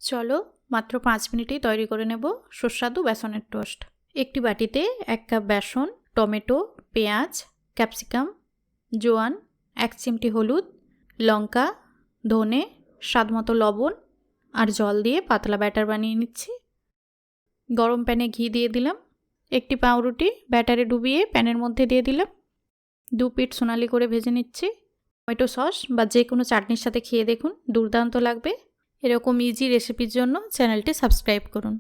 চলো মাত্র 5 মিনিটেই তৈরি করে নেব সুস্বাদু বেসনের টোস্ট। একটি বাটিতে 1 কাপ বেসন, টমেটো, পেঁয়াজ, ক্যাপসিকাম, জোয়ান, 1 চিমটি হলুদ, লঙ্কা, ধনে, স্বাদমতো লবণ আর জল দিয়ে পাতলা ব্যাটার বানিয়ে নিচ্ছি। গরম প্যানে ঘি দিয়ে দিলাম। একটি পাউরুটি ব্যাটারে ডুবিয়ে প্যানের মধ্যে দিয়ে দিলাম। 2 পিঠ সোনালি করে ভেজে নিচ্ছি। টমেটো সস বা যে কোনো চাটনির সাথে খেয়ে দেখুন, দুর্দান্ত লাগবে। এরকম ইজি রেসিপির জন্য চ্যানেলটি সাবস্ক্রাইব করুন।